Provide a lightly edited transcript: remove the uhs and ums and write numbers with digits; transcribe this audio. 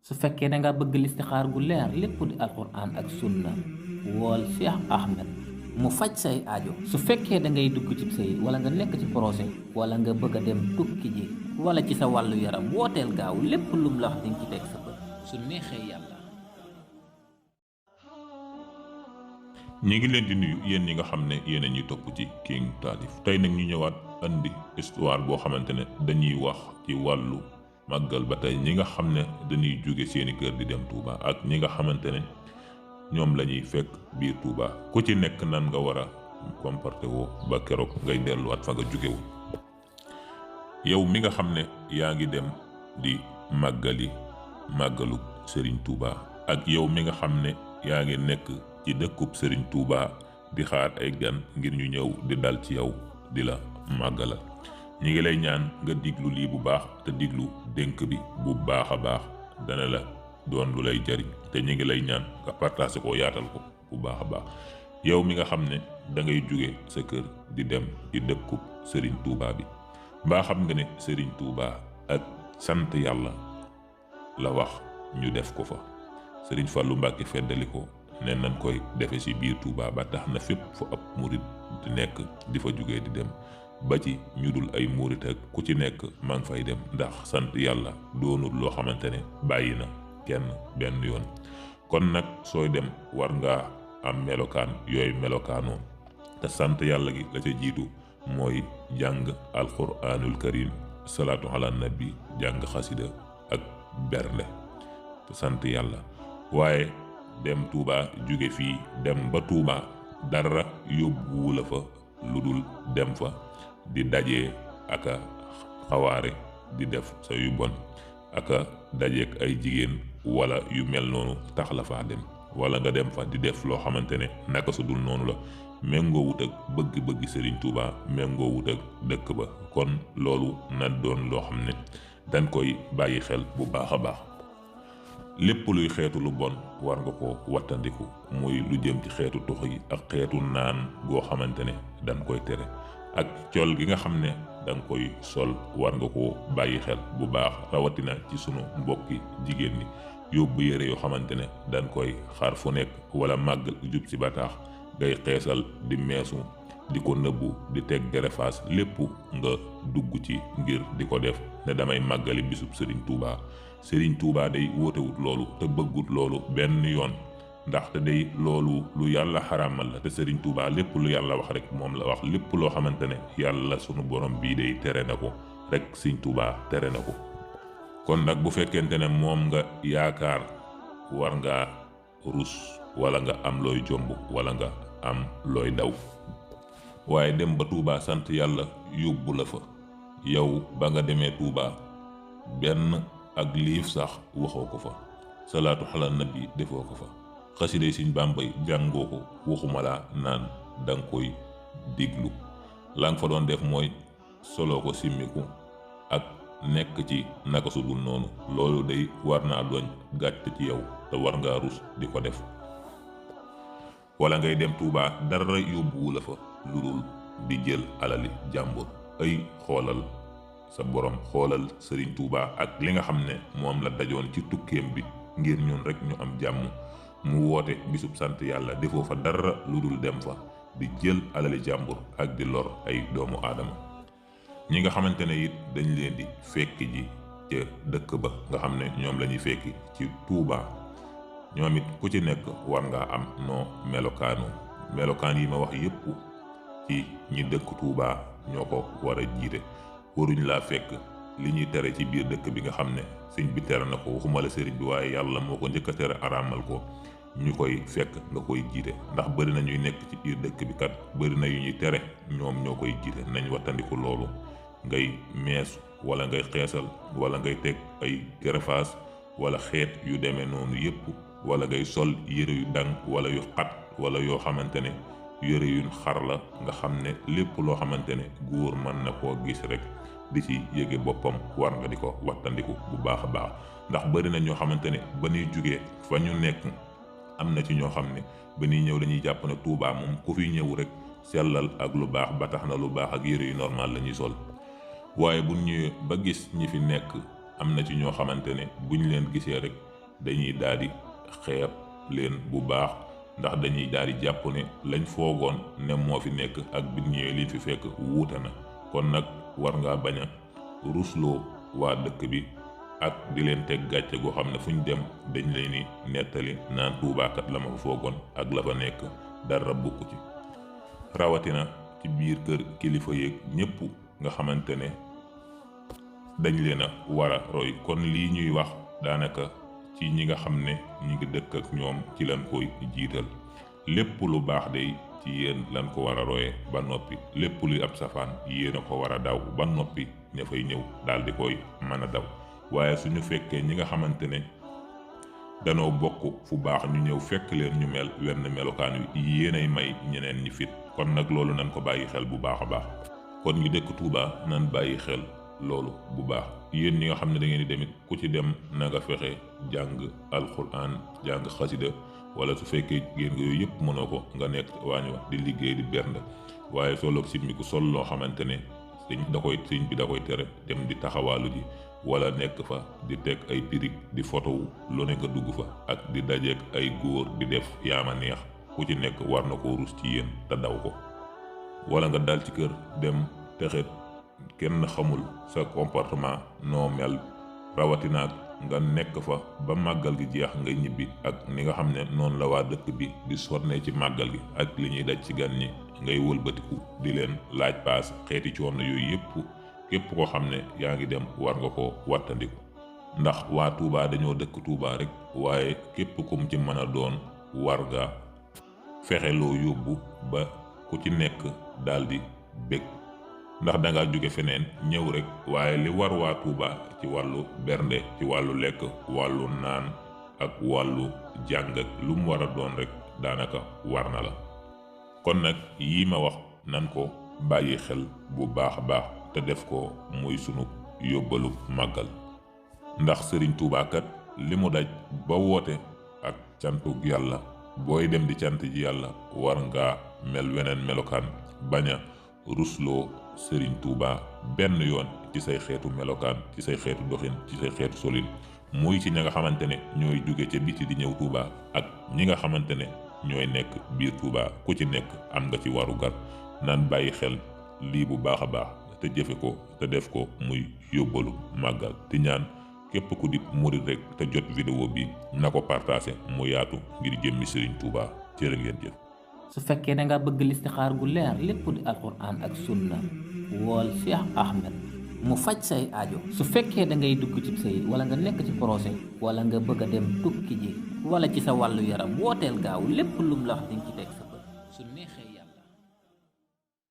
su fekkee da nga bëgg listixaar gu leer lépp di alquran ak sunna wool Cheikh Ahmed mu faj say aajo. su fekkee da ngay dugg ci sëy wala nga nekk ci projet wala nga bëgg a dem tukki ji wala ci sa wàllu yaram wooteel gaaw lépp lum la wax di nga ci teg sa bët su neexee yàlla. ñi ngi leen di nuyu yéen ñi nga xam ne yéen a ñuy topp ci King Taalif. tey nag ñu ñëwaat andi histoire boo xamante ne dañuy wax ci wàllu màggal ba tey ñi nga xam ne dañuy jóge seeni kër di dem Touba ak ñi nga xamante ne ñoom la ñuy fekk biir Touba ku ci nekk nan nga war a comporté woo ba keroog ngay delluwaat fa nga jógewu. yow mi nga xam ne yaa ngi dem di màggalu Serigne Touba ak yow mi nga xam ne yaa ngi nekk ci dëkkub Serigne Touba di xaar ay gan ngir ñu ñëw di dal ci yow di la màggalal. ñi ngi lay ñaan nga diglu lii bu baax te diglu dénk bi bu baax a baax dana la doon lu lay jariñ te ñi ngi lay ñaan nga partagé ko yaatal ko bu baax a baax. yow mi nga xam ne da ngay jóge sa kër di dem ci dëkkub Serigne Touba bi mbaa xam nga ne Serigne Touba ak sant yàlla la wax ñu def ko fa. Serigne Fallou Mbacke feddali ko ne nañ koy defe ci biir Touba ba tax na fépp fu ab murit di nekk di fa jóge di dem ba ci ñu dul ay murit ak ku ci nekk maa ngi fay dem ndax sant yàlla doonul loo xamante ne bàyyi na kenn benn yoon. kon nag sooy dem war ngaa am melokaan yooyu melokaanoo te sant yàlla gi la ca jiitu mooy jàng alquranul karim salaatu ala nabi jàng xasida ak bernde te sant yàlla. waaye dem Touba jóge fii dem ba Touba dara yóbbuwu la fa lu dul dem fa di dajee aka xawaare di def sa yu bon aka dajeek ay jigéen wala yu mel noonu tax la faa dem wala nga dem fa di def loo xamante ne naka su dul noonu la méngoo wut ak bëgg-bëgg Serigne Touba méngoo wut ak dëkk ba. kon loolu na doon loo xam ne dañ koy bàyyi xel bu baax a baax. lépp luy xeetu lu bon war nga ko wattandiku muy lu jëm ci xeetu tux yi ak xeetu naan goo xamante ne dañ koy tere ak col gi nga xam ne danga koy sol war nga ko bàyyi xel bu baax rawatina ci sunu mbokki jigéen ñi yóbbu yére yoo xamante ne dañ koy xaar fu nekk wala màggal jub si ba tax ngay xeesal di meesu di ko nëbbu di teg gerefaas lépp nga dugg ci ngir di ko def ne damay màggali bisub Serigne Touba. Serigne Touba day wootewut loolu te bëggut loolu benn yoon ndaxte day loolu lu yàlla xaraamal la te Serigne Touba lépp lu yàlla wax rek moom la wax lépp loo xamante ne yàlla sunu borom bii day tere na ko rek Serigne Touba tere na ko. kon nag bu fekkente ne moom nga yaakaar war ngaa rus wala nga am looy jomb wala nga am looy daw waaye dem ba Touba sant yàlla yóbbu la fa yow ba nga demee Touba benn ak liif sax waxoo ko fa salaatu ala nabi defoo ko fa xasiday Sëñ Bàmba jàngoo ko waxuma laa naan danga koy diglu la nga fa doon def mooy soloo ko simmiku ak nekk ci naka su dul noonu loolu day war naa doon gàcc ci yow te war ngaa rus di ko def. wala ngay dem Touba dara yóbbuwu la fa lu dul di jël alali jàmbur ay xoolal sa borom xoolal Serigne Touba ak li nga xam ne moom la dajoon ci tukkeem bi ngir ñun rek ñu am jàmm mu woote bisub sant yàlla defoo fa dara lu dul dem fa di jël alali jàmbur ak di lor ay doomu aadama. ñi nga xamante ne it dañ leen di fekki ji ca dëkk ba nga xam ne ñoom la ñuy fekki ci Touba ñoom it ku ci nekk war ngaa am noo melokaan yi ma wax yépp ci ñi dëkk Touba ñoo ko war a jiite. waruñ laa fekk li ñuy tere ci biir dëkk bi nga xam ne sëñ bi tere na ko waxuma la sëriñ bi waaye yàlla moo ko njëkk a tere araamal ko ñu koy fekk nga koy jiite ndax bëri na ñuy nekk ci biir dëkk bi kat bëri na yu ñuy tere ñoom ñoo koy jiite nañ wattandiku loolu. ngay meesu wala ngay xeesal wala ngay teg ay gerefaas wala xeet yu demee noonu yépp wala ngay sol yére yu dang wala yu xat wala yoo xamante ne yére yuñ xar la nga xam ne lépp loo xamante ne góor mën na koo gis rek di ci yége boppam war nga di ko wattandiku bu baax a baax ndax bari na ñoo xamante ne ba ñuy jugee fa ñu nekk am na ci ñoo xam ne ba ñuy ñëw dañuy jàpp ne Touba moom ku fi ñëw rek sellal ak lu baax ba tax na lu baax ak yére yu normal la ñuy sol waaye buñ ñëwee ba gis ñi fi nekk am na ci ñoo xamante ne buñ leen gisee rek dañuy daal di xeeb leen bu baax, ndax dañuy daal di jàpp ne lañ foogoon ne moo fi nekk ak bi ñëwee liñ fi fekk wuute na. kon nag war ngaa bañ a rusloo waa dëkk bi ak di leen teg gàcce goo xam ne fu ñu dem dañ leen ni nettali naan tuubaakat la ma fa foogoon ak la fa nekk dara bukku ci. rawatina ci biir kër kilifa yeeg ñépp nga xamante ne dañ leen a war a roy. kon lii ñuy wax daanaka ci ñi nga xam ne ñi ngi dëkk ak ñoom ci lan koy jiital. lépp lu baax day ci yéen lan ko war a roye ba noppi, lépp luy ab safaan yéen a ko war a daw ba noppi ña fay ñëw daal di koy mën a daw. waaye suñu fekkee ñi nga xamante ne danoo bokk fu baax ñu ñëw fekk leen ñu mel wenn melokaan wi yéenay may ñeneen ñi fit. kon nag loolu nan ko bàyyi xel bu baax a baax. kon ñu dëkk Touba nan bàyyi xel loolu bu baax. yéen ñi nga xam ne da ngeen di demit ku ci dem na nga fexe jàng alxuraan, jàng xasida, wala su fekkee génn nga yooyu yëpp mënoo ko nga nekk waañ wa di liggéey di bernde. waaye soloog simmi ku sol loo xamante ne sëñ bi da koy tere dem di taxawaalu ji wala nekk fa di teg ay pirig di photo lu ne nga dugg fa ak di dajeek ay góor di def yaama neex. ku ci nekk war na koo rus ci yéen te daw ko. wala nga dal ci kër dem texet kenn xamul sa comportement noo mel, rawatinaak nga nekk fa ba màggal gi jeex ngay ñibbi ak ni nga xam ne noonu la waa dëkk bi di sonne ci màggal gi ak li ñuy daj ci gan ñi, ngay wëlbatiku di leen laaj paas. xeeti coono yooyu yëpp képp koo xam ne yaa ngi dem war nga ko wattandiku. ndax waa Touba dañoo dëkk Touba rek, waaye képp kum ci mën a doon war nga fexe loo yóbbu ba ku ci nekk daldi bég. ndax dangaa jóge feneen ñëw rek, waaye li war waa Touba ci wàllu bernde, ci wàllu lekk, wàllu naan ak wàllu jàng ak lu mu war a doon rek daanaka war na la. kon nag yii ma wax nan ko bàyyi xel bu baax a baax te def ko muy sunu yóbbalu màggal. ndax Sëriñ Touba kat li mu daj ba woote ak cantu yàlla, booy dem di cant ji yàlla war ngaa mel weneen melokaan, bañ a rusloo Sëriñ Touba benn yoon ci say xeetu melokaan, ci say xeetu doxin, ci say xeetu solin. muy ci ñi nga xamante ne ñooy jóge ca biti di ñëw Touba ak ñi nga xamante ne ñooy nekk biir Touba. ku ci nekk am nga ci waru gar. nan bàyyi xel lii bu baax a baax te jëfe ko te def ko muy yóbbalu màggal. di ñaan képp ku di murid rek te jot vidéo bi na ko partagé mu yaatu ngir jëmmi Sëriñ Touba. jërë ngeen jëf. su fekkee da nga bëgg listixaar gu leer lépp di alquran ak sunna wool Cheikh Ahmed mu faj say aajo. su fekkee da ngay dugg ci sëy wala nga nekk ci projet wala nga bëgg a dem tukki ji wala ci sa wàllu yaram wooteel gaaw lépp lum la wax dañ ci teg sa bët su neexee yàlla.